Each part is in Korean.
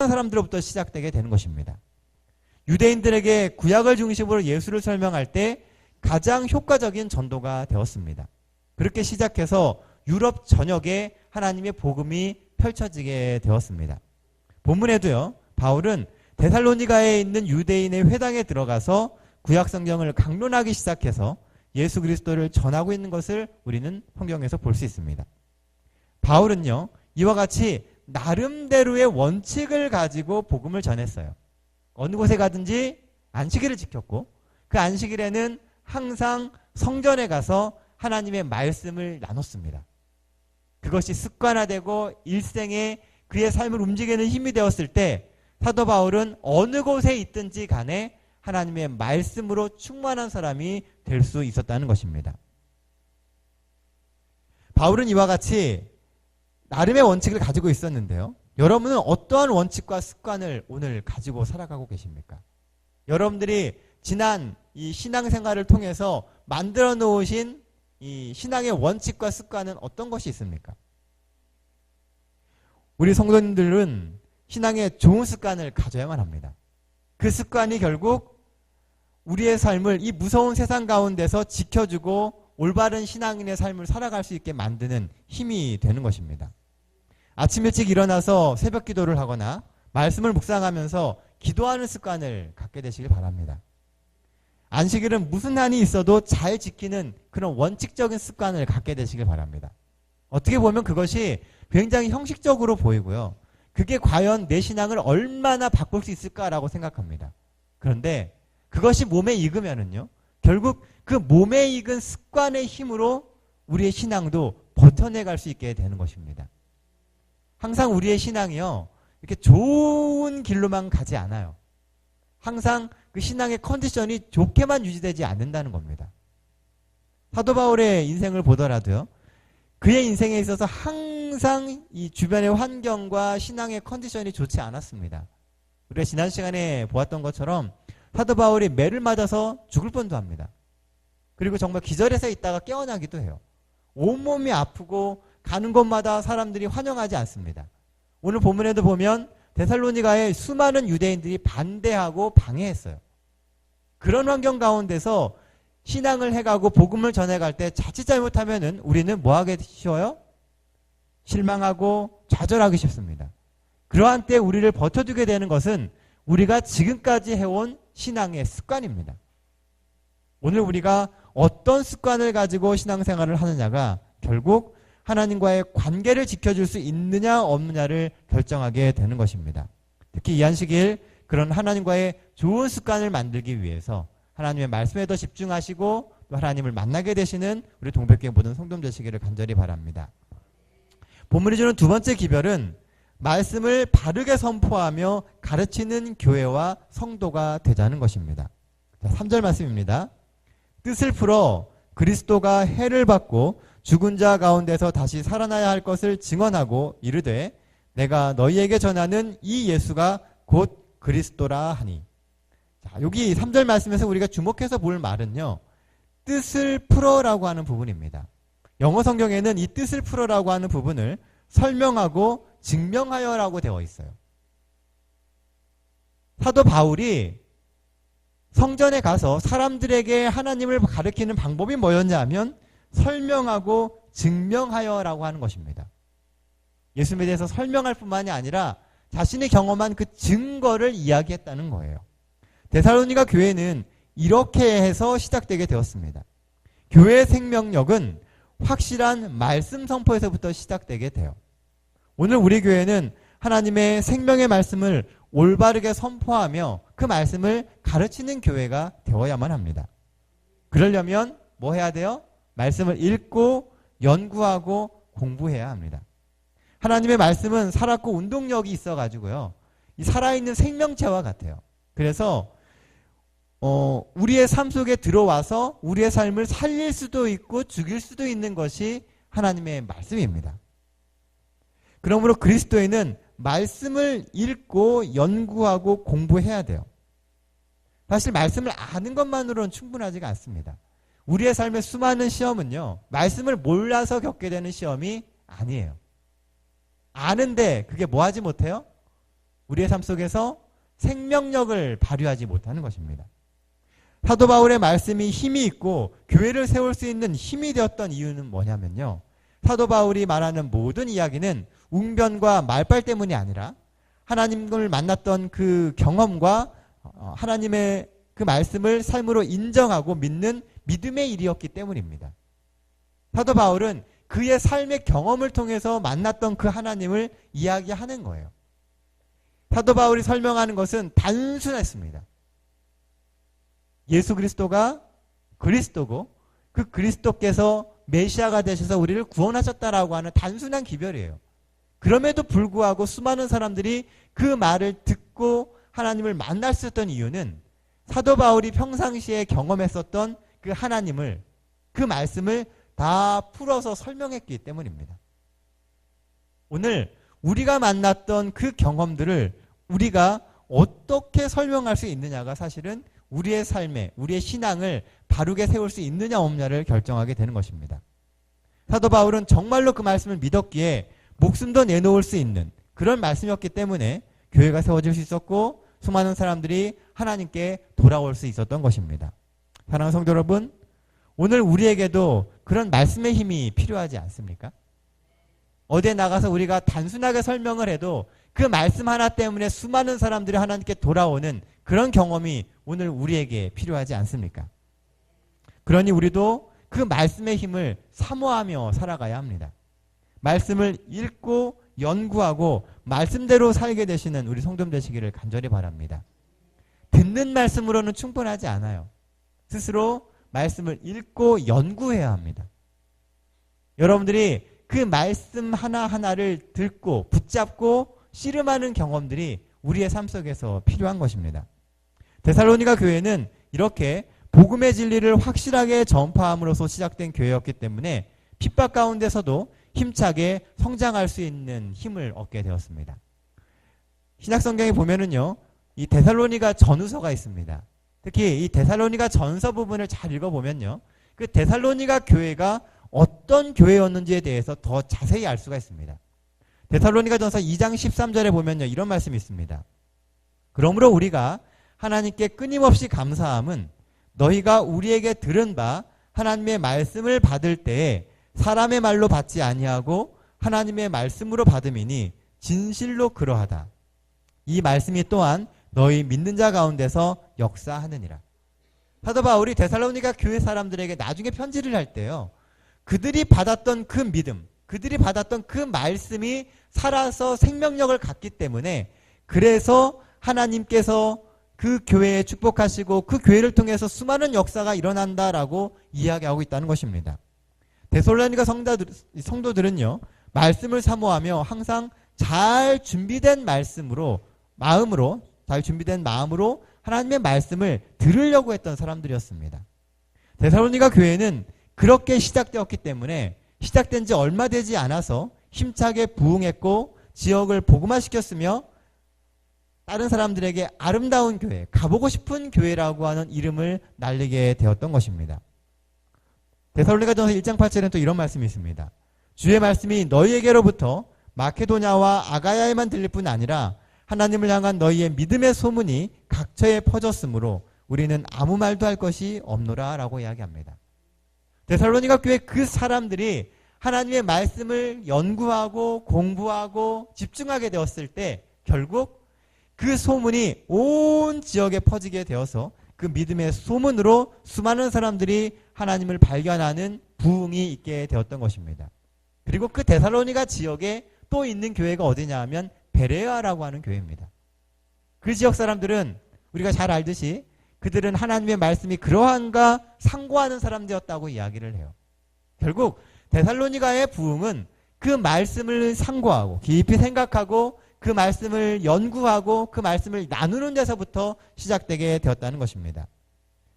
사람들로부터 시작되게 되는 것입니다. 유대인들에게 구약을 중심으로 예수를 설명할 때 가장 효과적인 전도가 되었습니다. 그렇게 시작해서 유럽 전역에 하나님의 복음이 펼쳐지게 되었습니다. 본문에도요, 바울은 데살로니가에 있는 유대인의 회당에 들어가서 구약 성경을 강론하기 시작해서 예수 그리스도를 전하고 있는 것을 우리는 성경에서 볼 수 있습니다. 바울은요, 이와 같이 나름대로의 원칙을 가지고 복음을 전했어요. 어느 곳에 가든지 안식일을 지켰고, 그 안식일에는 항상 성전에 가서 하나님의 말씀을 나눴습니다. 그것이 습관화되고 일생에 그의 삶을 움직이는 힘이 되었을 때 사도 바울은 어느 곳에 있든지 간에 하나님의 말씀으로 충만한 사람이 될 수 있었다는 것입니다. 바울은 이와 같이 나름의 원칙을 가지고 있었는데요. 여러분은 어떠한 원칙과 습관을 오늘 가지고 살아가고 계십니까? 여러분들이 지난 이 신앙생활을 통해서 만들어 놓으신 이 신앙의 원칙과 습관은 어떤 것이 있습니까? 우리 성도님들은 신앙의 좋은 습관을 가져야만 합니다. 그 습관이 결국 우리의 삶을 이 무서운 세상 가운데서 지켜주고 올바른 신앙인의 삶을 살아갈 수 있게 만드는 힘이 되는 것입니다. 아침 일찍 일어나서 새벽 기도를 하거나 말씀을 묵상하면서 기도하는 습관을 갖게 되시길 바랍니다. 안식일은 무슨 한이 있어도 잘 지키는 그런 원칙적인 습관을 갖게 되시길 바랍니다. 어떻게 보면 그것이 굉장히 형식적으로 보이고요. 그게 과연 내 신앙을 얼마나 바꿀 수 있을까라고 생각합니다. 그런데 그것이 몸에 익으면은요, 결국 그 몸에 익은 습관의 힘으로 우리의 신앙도 버텨내갈 수 있게 되는 것입니다. 항상 우리의 신앙이요, 이렇게 좋은 길로만 가지 않아요. 항상 그 신앙의 컨디션이 좋게만 유지되지 않는다는 겁니다. 사도 바울의 인생을 보더라도요, 그의 인생에 있어서 항상 이 주변의 환경과 신앙의 컨디션이 좋지 않았습니다. 우리가 지난 시간에 보았던 것처럼 사도 바울이 매를 맞아서 죽을 뻔도 합니다. 그리고 정말 기절해서 있다가 깨어나기도 해요. 온몸이 아프고 가는 곳마다 사람들이 환영하지 않습니다. 오늘 본문에도 보면 데살로니가의 수많은 유대인들이 반대하고 방해했어요. 그런 환경 가운데서 신앙을 해가고 복음을 전해갈 때 자칫 잘못하면은 우리는 뭐 하기 쉬워요? 실망하고 좌절하기 쉽습니다. 그러한 때 우리를 버텨주게 되는 것은 우리가 지금까지 해온 신앙의 습관입니다. 오늘 우리가 어떤 습관을 가지고 신앙생활을 하느냐가 결국 하나님과의 관계를 지켜줄 수 있느냐 없느냐를 결정하게 되는 것입니다. 특히 이 안식일 그런 하나님과의 좋은 습관을 만들기 위해서 하나님의 말씀에 더 집중하시고 또 하나님을 만나게 되시는 우리 동백교회 모든 성도들 되시기를 간절히 바랍니다. 본문이 주는 두 번째 기별은 말씀을 바르게 선포하며 가르치는 교회와 성도가 되자는 것입니다. 자, 3절 말씀입니다. 뜻을 풀어 그리스도가 해를 받고 죽은 자 가운데서 다시 살아나야 할 것을 증언하고 이르되 내가 너희에게 전하는 이 예수가 곧 그리스도라 하니. 자, 여기 3절 말씀에서 우리가 주목해서 볼 말은요, 뜻을 풀어라고 하는 부분입니다. 영어 성경에는 이 뜻을 풀어라고 하는 부분을 설명하고 증명하여라고 되어 있어요. 사도 바울이 성전에 가서 사람들에게 하나님을 가르치는 방법이 뭐였냐 하면 설명하고 증명하여라고 하는 것입니다. 예수님에 대해서 설명할 뿐만이 아니라 자신이 경험한 그 증거를 이야기했다는 거예요. 데살로니가 교회는 이렇게 해서 시작되게 되었습니다. 교회의 생명력은 확실한 말씀 선포에서부터 시작되게 돼요. 오늘 우리 교회는 하나님의 생명의 말씀을 올바르게 선포하며 그 말씀을 가르치는 교회가 되어야만 합니다. 그러려면 뭐 해야 돼요? 말씀을 읽고 연구하고 공부해야 합니다. 하나님의 말씀은 살았고 운동력이 있어가지고요, 이 살아있는 생명체와 같아요. 그래서 우리의 삶 속에 들어와서 우리의 삶을 살릴 수도 있고 죽일 수도 있는 것이 하나님의 말씀입니다. 그러므로 그리스도인은 말씀을 읽고 연구하고 공부해야 돼요. 사실 말씀을 아는 것만으로는 충분하지가 않습니다. 우리의 삶의 수많은 시험은요, 말씀을 몰라서 겪게 되는 시험이 아니에요. 아는데 그게 뭐 하지 못해요? 우리의 삶 속에서 생명력을 발휘하지 못하는 것입니다. 사도 바울의 말씀이 힘이 있고 교회를 세울 수 있는 힘이 되었던 이유는 뭐냐면요. 사도 바울이 말하는 모든 이야기는 웅변과 말빨 때문이 아니라 하나님을 만났던 그 경험과 하나님의 그 말씀을 삶으로 인정하고 믿는 믿음의 일이었기 때문입니다. 사도 바울은 그의 삶의 경험을 통해서 만났던 그 하나님을 이야기하는 거예요. 사도 바울이 설명하는 것은 단순했습니다. 예수 그리스도가 그리스도고 그 그리스도께서 메시아가 되셔서 우리를 구원하셨다라고 하는 단순한 기별이에요. 그럼에도 불구하고 수많은 사람들이 그 말을 듣고 하나님을 만날 수 있었던 이유는 사도 바울이 평상시에 경험했었던 그 하나님을, 그 말씀을 다 풀어서 설명했기 때문입니다. 오늘 우리가 만났던 그 경험들을 우리가 어떻게 설명할 수 있느냐가 사실은 우리의 삶에, 우리의 신앙을 바르게 세울 수 있느냐 없느냐를 결정하게 되는 것입니다. 사도 바울은 정말로 그 말씀을 믿었기에 목숨도 내놓을 수 있는 그런 말씀이었기 때문에 교회가 세워질 수 있었고 수많은 사람들이 하나님께 돌아올 수 있었던 것입니다. 사랑하는 성도 여러분, 오늘 우리에게도 그런 말씀의 힘이 필요하지 않습니까? 어디에 나가서 우리가 단순하게 설명을 해도 그 말씀 하나 때문에 수많은 사람들이 하나님께 돌아오는 그런 경험이 오늘 우리에게 필요하지 않습니까? 그러니 우리도 그 말씀의 힘을 사모하며 살아가야 합니다. 말씀을 읽고 연구하고 말씀대로 살게 되시는 우리 성도님 되시기를 간절히 바랍니다. 듣는 말씀으로는 충분하지 않아요. 스스로 말씀을 읽고 연구해야 합니다. 여러분들이 그 말씀 하나하나를 듣고 붙잡고 씨름하는 경험들이 우리의 삶 속에서 필요한 것입니다. 데살로니가 교회는 이렇게 복음의 진리를 확실하게 전파함으로써 시작된 교회였기 때문에 핍박 가운데서도 힘차게 성장할 수 있는 힘을 얻게 되었습니다. 신약성경에 보면은요, 이 데살로니가 전후서가 있습니다. 특히 이 데살로니가 전서 부분을 잘 읽어보면요, 그 데살로니가 교회가 어떤 교회였는지에 대해서 더 자세히 알 수가 있습니다. 데살로니가 전서 2장 13절에 보면요, 이런 말씀이 있습니다. 그러므로 우리가 하나님께 끊임없이 감사함은 너희가 우리에게 들은 바 하나님의 말씀을 받을 때에 사람의 말로 받지 아니하고 하나님의 말씀으로 받음이니 진실로 그러하다. 이 말씀이 또한 너희 믿는 자 가운데서 역사하느니라. 사도 바울이 데살로니가 교회 사람들에게 나중에 편지를 할 때요, 그들이 받았던 그 믿음, 그들이 받았던 그 말씀이 살아서 생명력을 갖기 때문에 그래서 하나님께서 그 교회에 축복하시고 그 교회를 통해서 수많은 역사가 일어난다라고 이야기하고 있다는 것입니다. 데살로니가 성도들은요, 말씀을 사모하며 항상 잘 준비된 마음으로 하나님의 말씀을 들으려고 했던 사람들이었습니다. 데살로니가 교회는 그렇게 시작되었기 때문에 시작된 지 얼마 되지 않아서 힘차게 부흥했고 지역을 복음화시켰으며 다른 사람들에게 아름다운 교회, 가보고 싶은 교회라고 하는 이름을 날리게 되었던 것입니다. 데살로니가전서 1장 8절에는 또 이런 말씀이 있습니다. 주의 말씀이 너희에게로부터 마케도냐와 아가야에만 들릴 뿐 아니라 하나님을 향한 너희의 믿음의 소문이 각처에 퍼졌으므로 우리는 아무 말도 할 것이 없노라 라고 이야기합니다. 데살로니가 교회 그 사람들이 하나님의 말씀을 연구하고 공부하고 집중하게 되었을 때 결국 그 소문이 온 지역에 퍼지게 되어서 그 믿음의 소문으로 수많은 사람들이 하나님을 발견하는 부흥이 있게 되었던 것입니다. 그리고 그 데살로니가 지역에 또 있는 교회가 어디냐 하면 베레아라고 하는 교회입니다. 그 지역 사람들은 우리가 잘 알듯이 그들은 하나님의 말씀이 그러한가 상고하는 사람들이었다고 이야기를 해요. 결국 데살로니가의 부흥은 그 말씀을 상고하고 깊이 생각하고 그 말씀을 연구하고 그 말씀을 나누는 데서부터 시작되게 되었다는 것입니다.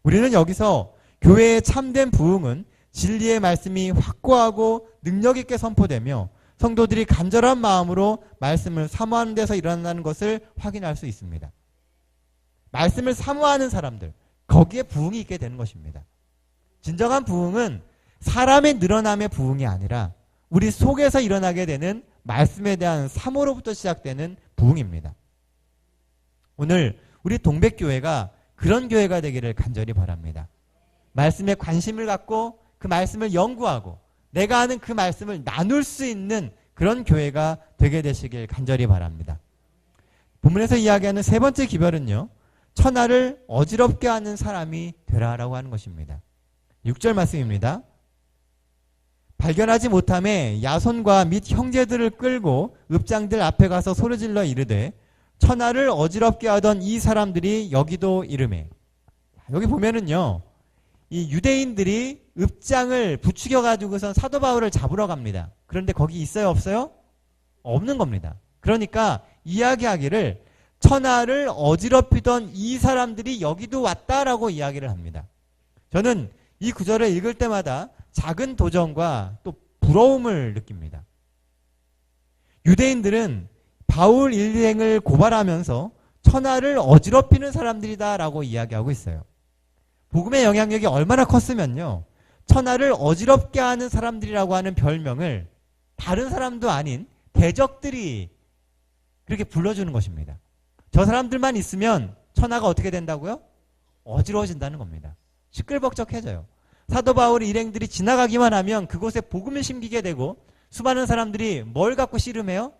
우리는 여기서 교회의 참된 부흥은 진리의 말씀이 확고하고 능력 있게 선포되며 성도들이 간절한 마음으로 말씀을 사모하는 데서 일어난다는 것을 확인할 수 있습니다. 말씀을 사모하는 사람들, 거기에 부흥이 있게 되는 것입니다. 진정한 부흥은 사람의 늘어남의 부흥이 아니라 우리 속에서 일어나게 되는 말씀에 대한 사모로부터 시작되는 부흥입니다. 오늘 우리 동백교회가 그런 교회가 되기를 간절히 바랍니다. 말씀에 관심을 갖고 그 말씀을 연구하고 내가 아는 그 말씀을 나눌 수 있는 그런 교회가 되게 되시길 간절히 바랍니다. 본문에서 이야기하는 세 번째 기별은요, 천하를 어지럽게 하는 사람이 되라라고 하는 것입니다. 6절 말씀입니다. 발견하지 못함에 야손과 및 형제들을 끌고 읍장들 앞에 가서 소리질러 이르되 천하를 어지럽게 하던 이 사람들이 여기도 이르매. 여기 보면은요, 이 유대인들이 읍장을 부추겨 가지고선 사도 바울을 잡으러 갑니다. 그런데 거기 있어요, 없어요? 없는 겁니다. 그러니까 이야기하기를 천하를 어지럽히던 이 사람들이 여기도 왔다라고 이야기를 합니다. 저는 이 구절을 읽을 때마다 작은 도전과 또 부러움을 느낍니다. 유대인들은 바울 일행을 고발하면서 천하를 어지럽히는 사람들이다라고 이야기하고 있어요. 복음의 영향력이 얼마나 컸으면요, 천하를 어지럽게 하는 사람들이라고 하는 별명을 다른 사람도 아닌 대적들이 그렇게 불러주는 것입니다. 저 사람들만 있으면 천하가 어떻게 된다고요? 어지러워진다는 겁니다. 시끌벅적해져요. 사도 바울의 일행들이 지나가기만 하면 그곳에 복음을 심기게 되고 수많은 사람들이 뭘 갖고 씨름해요?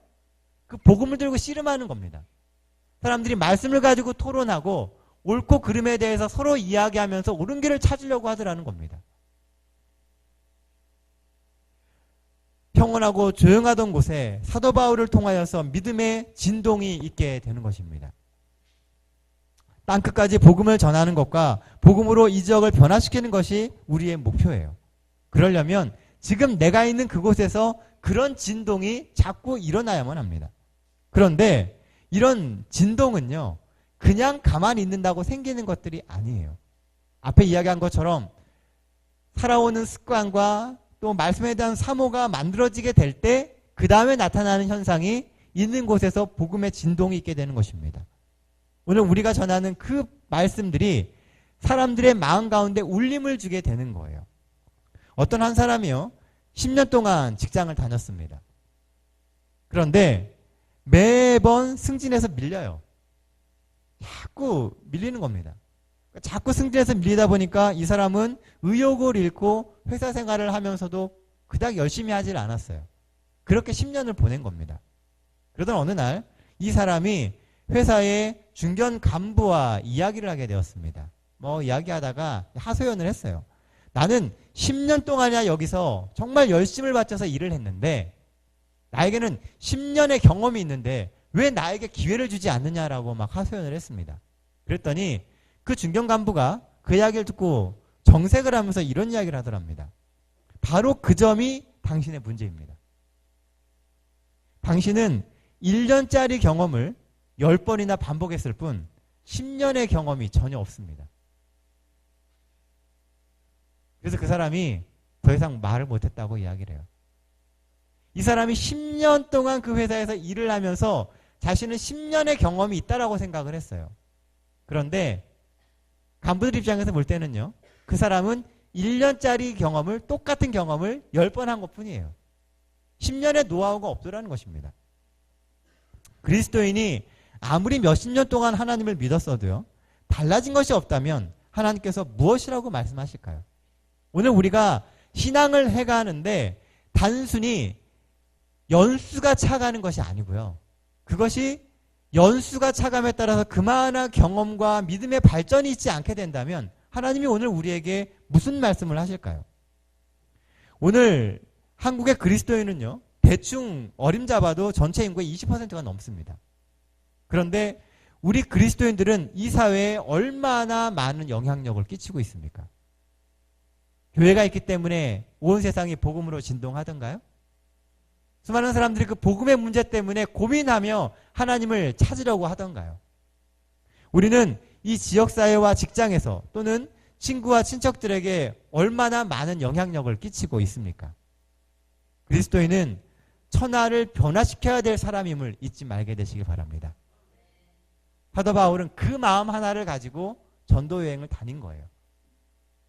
그 복음을 들고 씨름하는 겁니다. 사람들이 말씀을 가지고 토론하고 옳고 그름에 대해서 서로 이야기하면서 옳은 길을 찾으려고 하더라는 겁니다. 평온하고 조용하던 곳에 사도 바울을 통하여서 믿음의 진동이 있게 되는 것입니다. 땅끝까지 복음을 전하는 것과 복음으로 이 지역을 변화시키는 것이 우리의 목표예요. 그러려면 지금 내가 있는 그곳에서 그런 진동이 자꾸 일어나야만 합니다. 그런데 이런 진동은요, 그냥 가만히 있는다고 생기는 것들이 아니에요. 앞에 이야기한 것처럼 살아오는 습관과 또 말씀에 대한 사모가 만들어지게 될 때 그 다음에 나타나는 현상이 있는 곳에서 복음의 진동이 있게 되는 것입니다. 오늘 우리가 전하는 그 말씀들이 사람들의 마음 가운데 울림을 주게 되는 거예요. 어떤 한 사람이요, 10년 동안 직장을 다녔습니다. 그런데 매번 승진해서 밀려요. 자꾸 밀리는 겁니다. 자꾸 승진해서 밀리다 보니까 이 사람은 의욕을 잃고 회사 생활을 하면서도 그닥 열심히 하질 않았어요. 그렇게 10년을 보낸 겁니다. 그러던 어느 날 이 사람이 회사의 중견 간부와 이야기를 하게 되었습니다. 이야기하다가 하소연을 했어요. 나는 10년 동안이나 여기서 정말 열심을 바쳐서 일을 했는데 나에게는 10년의 경험이 있는데 왜 나에게 기회를 주지 않느냐라고 막 하소연을 했습니다. 그랬더니 그 중견 간부가 그 이야기를 듣고 정색을 하면서 이런 이야기를 하더랍니다. 바로 그 점이 당신의 문제입니다. 당신은 1년짜리 경험을 10번이나 반복했을 뿐 10년의 경험이 전혀 없습니다. 그래서 그 사람이 더 이상 말을 못했다고 이야기를 해요. 이 사람이 10년 동안 그 회사에서 일을 하면서 자신은 10년의 경험이 있다라고 생각을 했어요. 그런데 간부들 입장에서 볼 때는요, 그 사람은 1년짜리 경험을, 똑같은 경험을 10번 한 것뿐이에요. 10년의 노하우가 없더라는 것입니다. 그리스도인이 아무리 몇십 년 동안 하나님을 믿었어도요, 달라진 것이 없다면 하나님께서 무엇이라고 말씀하실까요? 오늘 우리가 신앙을 해가는데 단순히 연수가 차가는 것이 아니고요. 그것이 연수가 차감에 따라서 그만한 경험과 믿음의 발전이 있지 않게 된다면 하나님이 오늘 우리에게 무슨 말씀을 하실까요? 오늘 한국의 그리스도인은요, 대충 어림잡아도 전체 인구의 20%가 넘습니다. 그런데 우리 그리스도인들은 이 사회에 얼마나 많은 영향력을 끼치고 있습니까? 교회가 있기 때문에 온 세상이 복음으로 진동하던가요? 수많은 사람들이 그 복음의 문제 때문에 고민하며 하나님을 찾으려고 하던가요? 우리는 이 지역사회와 직장에서 또는 친구와 친척들에게 얼마나 많은 영향력을 끼치고 있습니까? 그리스도인은 천하를 변화시켜야 될 사람임을 잊지 말게 되시기 바랍니다. 사도 바울은 그 마음 하나를 가지고 전도 여행을 다닌 거예요.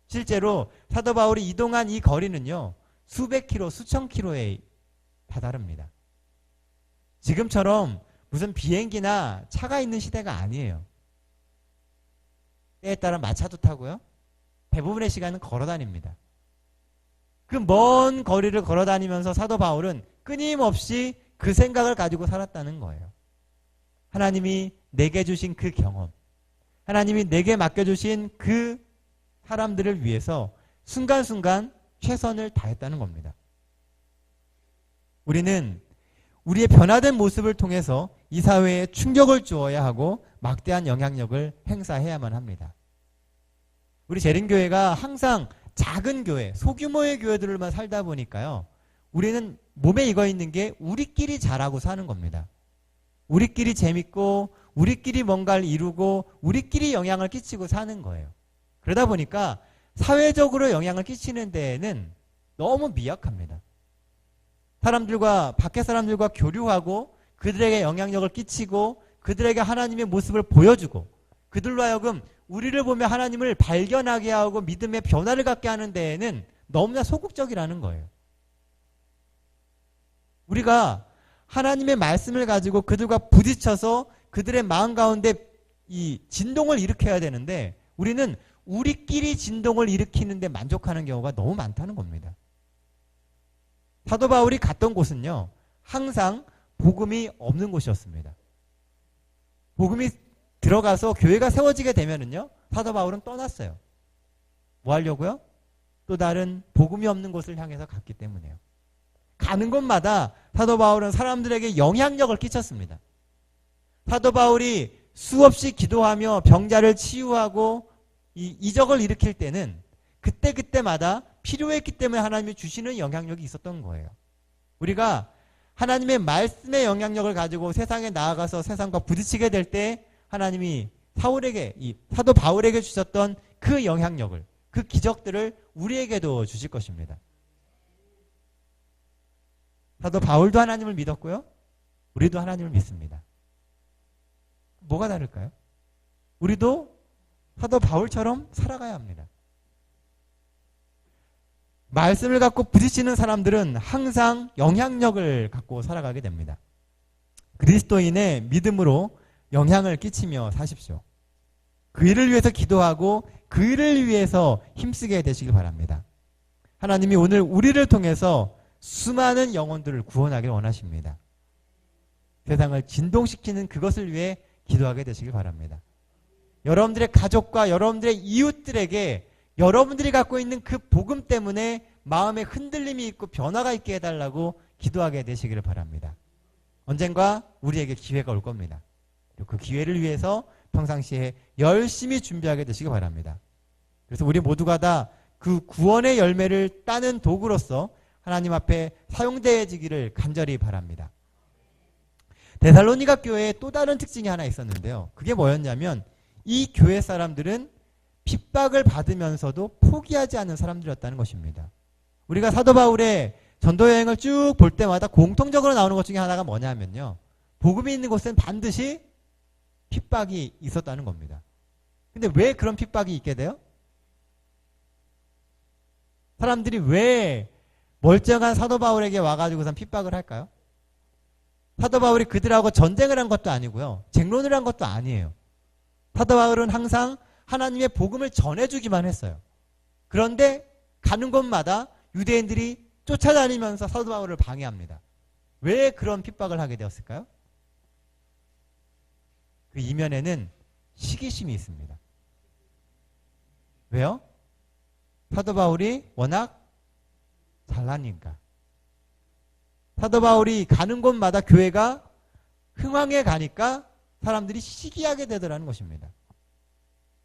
실제로 사도 바울이 이동한 이 거리는요, 수백 킬로, 수천 킬로에 다다릅니다. 지금처럼 무슨 비행기나 차가 있는 시대가 아니에요. 때에 따라 마차도 타고요. 대부분의 시간은 걸어 다닙니다. 그 먼 거리를 걸어 다니면서 사도 바울은 끊임없이 그 생각을 가지고 살았다는 거예요. 하나님이 내게 주신 그 경험, 하나님이 내게 맡겨주신 그 사람들을 위해서 순간순간 최선을 다했다는 겁니다. 우리는 우리의 변화된 모습을 통해서 이 사회에 충격을 주어야 하고 막대한 영향력을 행사해야만 합니다. 우리 재림교회가 항상 작은 교회, 소규모의 교회들만 살다 보니까요. 우리는 몸에 익어 있는 게 우리끼리 잘하고 사는 겁니다. 우리끼리 재밌고 우리끼리 뭔가를 이루고 우리끼리 영향을 끼치고 사는 거예요. 그러다 보니까 사회적으로 영향을 끼치는 데에는 너무 미약합니다. 사람들과 밖에 사람들과 교류하고 그들에게 영향력을 끼치고 그들에게 하나님의 모습을 보여주고 그들로 하여금 우리를 보며 하나님을 발견하게 하고 믿음의 변화를 갖게 하는 데에는 너무나 소극적이라는 거예요. 우리가 하나님의 말씀을 가지고 그들과 부딪혀서 그들의 마음 가운데 이 진동을 일으켜야 되는데 우리는 우리끼리 진동을 일으키는데 만족하는 경우가 너무 많다는 겁니다. 사도 바울이 갔던 곳은요. 항상 복음이 없는 곳이었습니다. 복음이 들어가서 교회가 세워지게 되면은요. 사도 바울은 떠났어요. 뭐 하려고요? 또 다른 복음이 없는 곳을 향해서 갔기 때문에요. 가는 곳마다 사도 바울은 사람들에게 영향력을 끼쳤습니다. 사도 바울이 수없이 기도하며 병자를 치유하고 이 이적을 일으킬 때는 그때마다 필요했기 때문에 하나님이 주시는 영향력이 있었던 거예요. 우리가 하나님의 말씀의 영향력을 가지고 세상에 나아가서 세상과 부딪히게 될 때 하나님이 사도 바울에게 주셨던 그 영향력을, 그 기적들을 우리에게도 주실 것입니다. 사도 바울도 하나님을 믿었고요. 우리도 하나님을 믿습니다. 뭐가 다를까요? 우리도 사도 바울처럼 살아가야 합니다. 말씀을 갖고 부딪히는 사람들은 항상 영향력을 갖고 살아가게 됩니다. 그리스도인의 믿음으로 영향을 끼치며 사십시오. 그 일을 위해서 기도하고 그 일을 위해서 힘쓰게 되시길 바랍니다. 하나님이 오늘 우리를 통해서 수많은 영혼들을 구원하길 원하십니다. 세상을 진동시키는 그것을 위해 기도하게 되시길 바랍니다. 여러분들의 가족과 여러분들의 이웃들에게 여러분들이 갖고 있는 그 복음 때문에 마음에 흔들림이 있고 변화가 있게 해달라고 기도하게 되시기를 바랍니다. 언젠가 우리에게 기회가 올 겁니다. 그 기회를 위해서 평상시에 열심히 준비하게 되시기 바랍니다. 그래서 우리 모두가 다 그 구원의 열매를 따는 도구로서 하나님 앞에 사용되어지기를 간절히 바랍니다. 데살로니가 교회에 또 다른 특징이 하나 있었는데요. 그게 뭐였냐면 이 교회 사람들은 핍박을 받으면서도 포기하지 않는 사람들이었다는 것입니다. 우리가 사도 바울의 전도 여행을 쭉 볼 때마다 공통적으로 나오는 것 중에 하나가 뭐냐면요. 복음이 있는 곳은 반드시 핍박이 있었다는 겁니다. 근데 왜 그런 핍박이 있게 돼요? 사람들이 왜 멀쩡한 사도 바울에게 와가지고선 핍박을 할까요? 사도 바울이 그들하고 전쟁을 한 것도 아니고요. 쟁론을 한 것도 아니에요. 사도 바울은 항상 하나님의 복음을 전해주기만 했어요. 그런데 가는 곳마다 유대인들이 쫓아다니면서 사도 바울을 방해합니다. 왜 그런 핍박을 하게 되었을까요? 그 이면에는 시기심이 있습니다. 왜요? 사도 바울이 워낙 잘나니까. 사도 바울이 가는 곳마다 교회가 흥황해 가니까 사람들이 시기하게 되더라는 것입니다.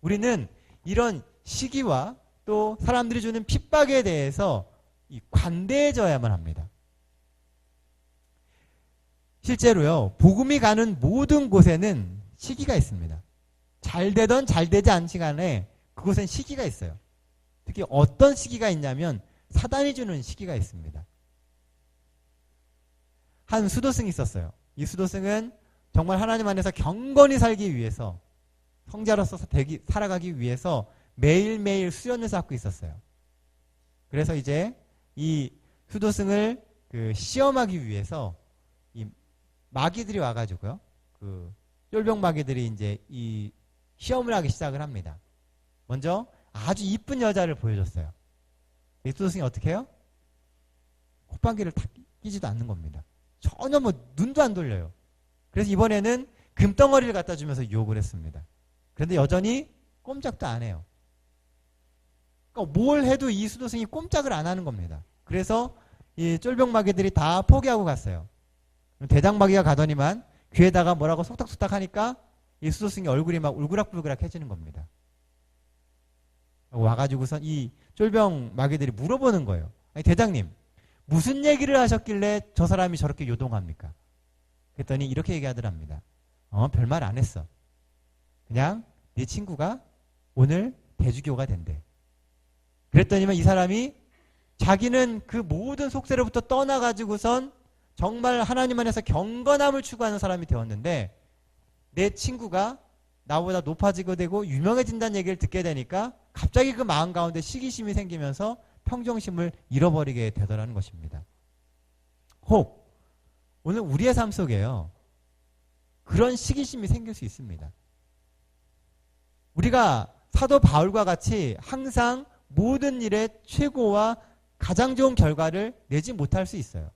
우리는 이런 시기와 또 사람들이 주는 핍박에 대해서 관대해져야만 합니다. 실제로요, 복음이 가는 모든 곳에는 시기가 있습니다. 잘 되던 잘 되지 않지 간에 그곳엔 시기가 있어요. 특히 어떤 시기가 있냐면 사단이 주는 시기가 있습니다. 한 수도승이 있었어요. 이 수도승은 정말 하나님 안에서 경건히 살기 위해서 성자로서 살아가기 위해서 매일매일 수련을 쌓고 있었어요. 그래서 이제 이 수도승을 시험하기 위해서 이 마귀들이 와가지고요. 그 쫄병마귀들이 이제 이 시험을 하기 시작을 합니다. 먼저 아주 이쁜 여자를 보여줬어요. 수도승이 어떻게 해요? 콧방귀를 탁 끼지도 않는 겁니다. 전혀 뭐 눈도 안 돌려요. 그래서 이번에는 금덩어리를 갖다 주면서 유혹을 했습니다. 그런데 여전히 꼼짝도 안 해요. 그러니까 뭘 해도 이 수도승이 꼼짝을 안 하는 겁니다. 그래서 이 쫄병마귀들이 다 포기하고 갔어요. 대장마귀가 가더니만 귀에다가 뭐라고 속닥속닥 하니까 이 수도승이 얼굴이 막 울그락불그락 해지는 겁니다. 와가지고선 이 쫄병마귀들이 물어보는 거예요. 아니, 대장님, 무슨 얘기를 하셨길래 저 사람이 저렇게 요동합니까? 그랬더니 이렇게 얘기하더랍니다. 별말 안 했어. 그냥 네 친구가 오늘 대주교가 된대. 그랬더니만 이 사람이 자기는 그 모든 속세로부터 떠나가지고선 정말 하나님 안에서 경건함을 추구하는 사람이 되었는데 내 친구가 나보다 높아지게 되고 유명해진다는 얘기를 듣게 되니까 갑자기 그 마음 가운데 시기심이 생기면서 평정심을 잃어버리게 되더라는 것입니다. 혹 오늘 우리의 삶 속에요. 그런 시기심이 생길 수 있습니다. 우리가 사도 바울과 같이 항상 모든 일에 최고와 가장 좋은 결과를 내지 못할 수 있어요.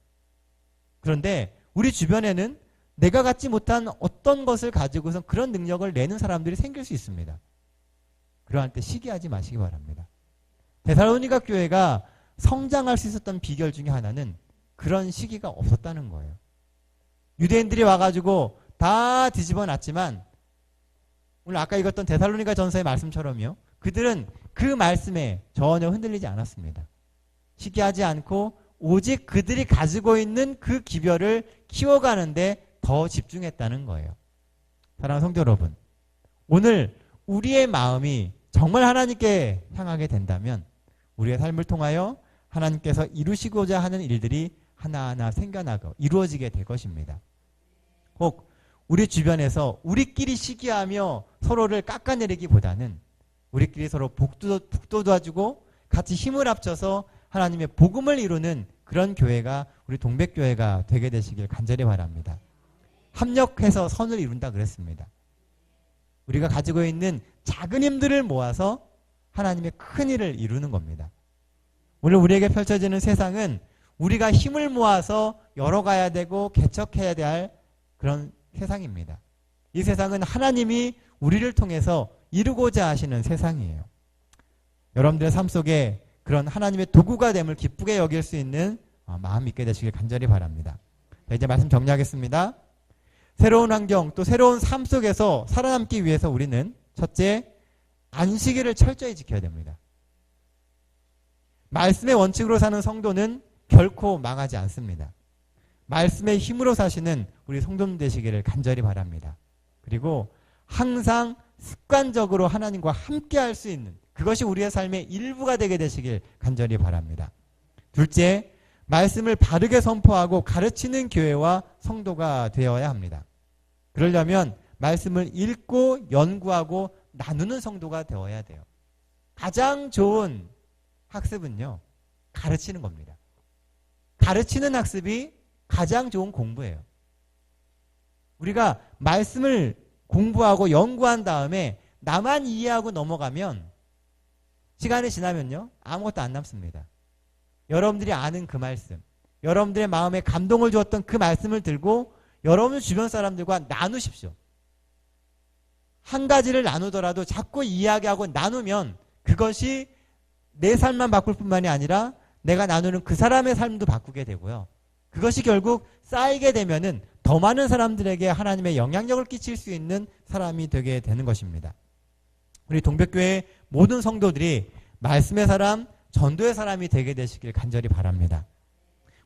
그런데 우리 주변에는 내가 갖지 못한 어떤 것을 가지고서 그런 능력을 내는 사람들이 생길 수 있습니다. 그러한 때 시기하지 마시기 바랍니다. 데살로니가 교회가 성장할 수 있었던 비결 중에 하나는 그런 시기가 없었다는 거예요. 유대인들이 와가지고 다 뒤집어 놨지만 오늘 아까 읽었던 데살로니가 전서의 말씀처럼요. 그들은 그 말씀에 전혀 흔들리지 않았습니다. 시기하지 않고 오직 그들이 가지고 있는 그 기별을 키워가는데 더 집중했다는 거예요. 사랑하는 성도 여러분, 오늘 우리의 마음이 정말 하나님께 향하게 된다면 우리의 삶을 통하여 하나님께서 이루시고자 하는 일들이 하나하나 생겨나고 이루어지게 될 것입니다. 혹 우리 주변에서 우리끼리 시기하며 서로를 깎아내리기보다는 우리끼리 서로 북도 도와주고 같이 힘을 합쳐서 하나님의 복음을 이루는 그런 교회가 우리 동백교회가 되게 되시길 간절히 바랍니다. 합력해서 선을 이룬다 그랬습니다. 우리가 가지고 있는 작은 힘들을 모아서 하나님의 큰 일을 이루는 겁니다. 오늘 우리에게 펼쳐지는 세상은 우리가 힘을 모아서 열어가야 되고 개척해야 될 그런 세상입니다. 이 세상은 하나님이 우리를 통해서 이루고자 하시는 세상이에요. 여러분들의 삶 속에 그런 하나님의 도구가 됨을 기쁘게 여길 수 있는 마음 있게 되시길 간절히 바랍니다. 자, 이제 말씀 정리하겠습니다. 새로운 환경 또 새로운 삶 속에서 살아남기 위해서 우리는 첫째, 안식일을 철저히 지켜야 됩니다. 말씀의 원칙으로 사는 성도는 결코 망하지 않습니다. 말씀의 힘으로 사시는 우리 성도님 되시기를 간절히 바랍니다. 그리고 항상 습관적으로 하나님과 함께 할 수 있는 그것이 우리의 삶의 일부가 되게 되시길 간절히 바랍니다. 둘째, 말씀을 바르게 선포하고 가르치는 교회와 성도가 되어야 합니다. 그러려면 말씀을 읽고 연구하고 나누는 성도가 되어야 돼요. 가장 좋은 학습은요, 가르치는 겁니다. 가르치는 학습이 가장 좋은 공부예요. 우리가 말씀을 공부하고 연구한 다음에 나만 이해하고 넘어가면 시간이 지나면요, 아무것도 안 남습니다. 여러분들이 아는 그 말씀, 여러분들의 마음에 감동을 주었던 그 말씀을 들고 여러분 주변 사람들과 나누십시오. 한 가지를 나누더라도 자꾸 이야기하고 나누면 그것이 내 삶만 바꿀 뿐만이 아니라 내가 나누는 그 사람의 삶도 바꾸게 되고요. 그것이 결국 쌓이게 되면은 더 많은 사람들에게 하나님의 영향력을 끼칠 수 있는 사람이 되게 되는 것입니다. 우리 동백교회 모든 성도들이 말씀의 사람, 전도의 사람이 되게 되시길 간절히 바랍니다.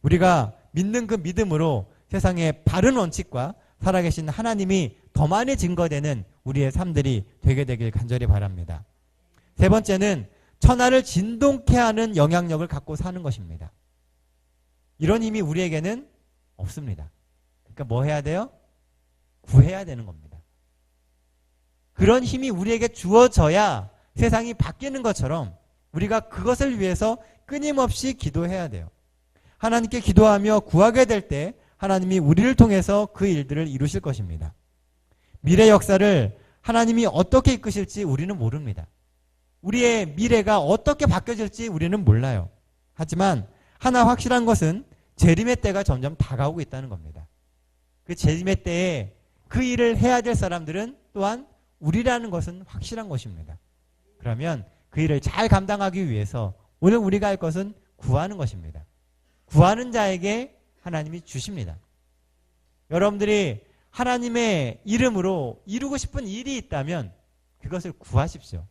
우리가 믿는 그 믿음으로 세상의 바른 원칙과 살아계신 하나님이 더 많이 증거되는 우리의 삶들이 되게 되길 간절히 바랍니다. 세 번째는 천하를 진동케 하는 영향력을 갖고 사는 것입니다. 이런 힘이 우리에게는 없습니다. 그러니까 뭐 해야 돼요? 구해야 되는 겁니다. 그런 힘이 우리에게 주어져야 세상이 바뀌는 것처럼 우리가 그것을 위해서 끊임없이 기도해야 돼요. 하나님께 기도하며 구하게 될 때 하나님이 우리를 통해서 그 일들을 이루실 것입니다. 미래 역사를 하나님이 어떻게 이끄실지 우리는 모릅니다. 우리의 미래가 어떻게 바뀌어질지 우리는 몰라요. 하지만 하나 확실한 것은 재림의 때가 점점 다가오고 있다는 겁니다. 그 재림의 때에 그 일을 해야 될 사람들은 또한 우리라는 것은 확실한 것입니다. 그러면 그 일을 잘 감당하기 위해서 오늘 우리가 할 것은 구하는 것입니다. 구하는 자에게 하나님이 주십니다. 여러분들이 하나님의 이름으로 이루고 싶은 일이 있다면 그것을 구하십시오.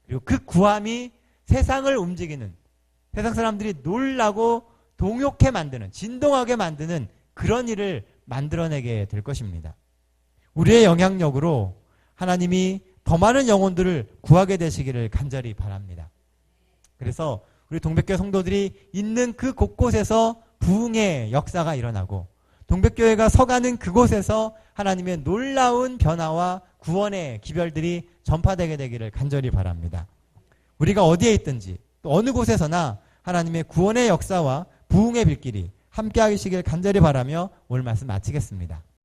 그리고 그 구함이 세상을 움직이는, 세상 사람들이 놀라고 동욕해 만드는, 진동하게 만드는 그런 일을 만들어내게 될 것입니다. 우리의 영향력으로 하나님이 더 많은 영혼들을 구하게 되시기를 간절히 바랍니다. 그래서 우리 동백교회 성도들이 있는 그 곳곳에서 부흥의 역사가 일어나고 동백교회가 서가는 그곳에서 하나님의 놀라운 변화와 구원의 기별들이 전파되게 되기를 간절히 바랍니다. 우리가 어디에 있든지 또 어느 곳에서나 하나님의 구원의 역사와 부흥의 빌길이 함께 하시길 간절히 바라며 오늘 말씀 마치겠습니다.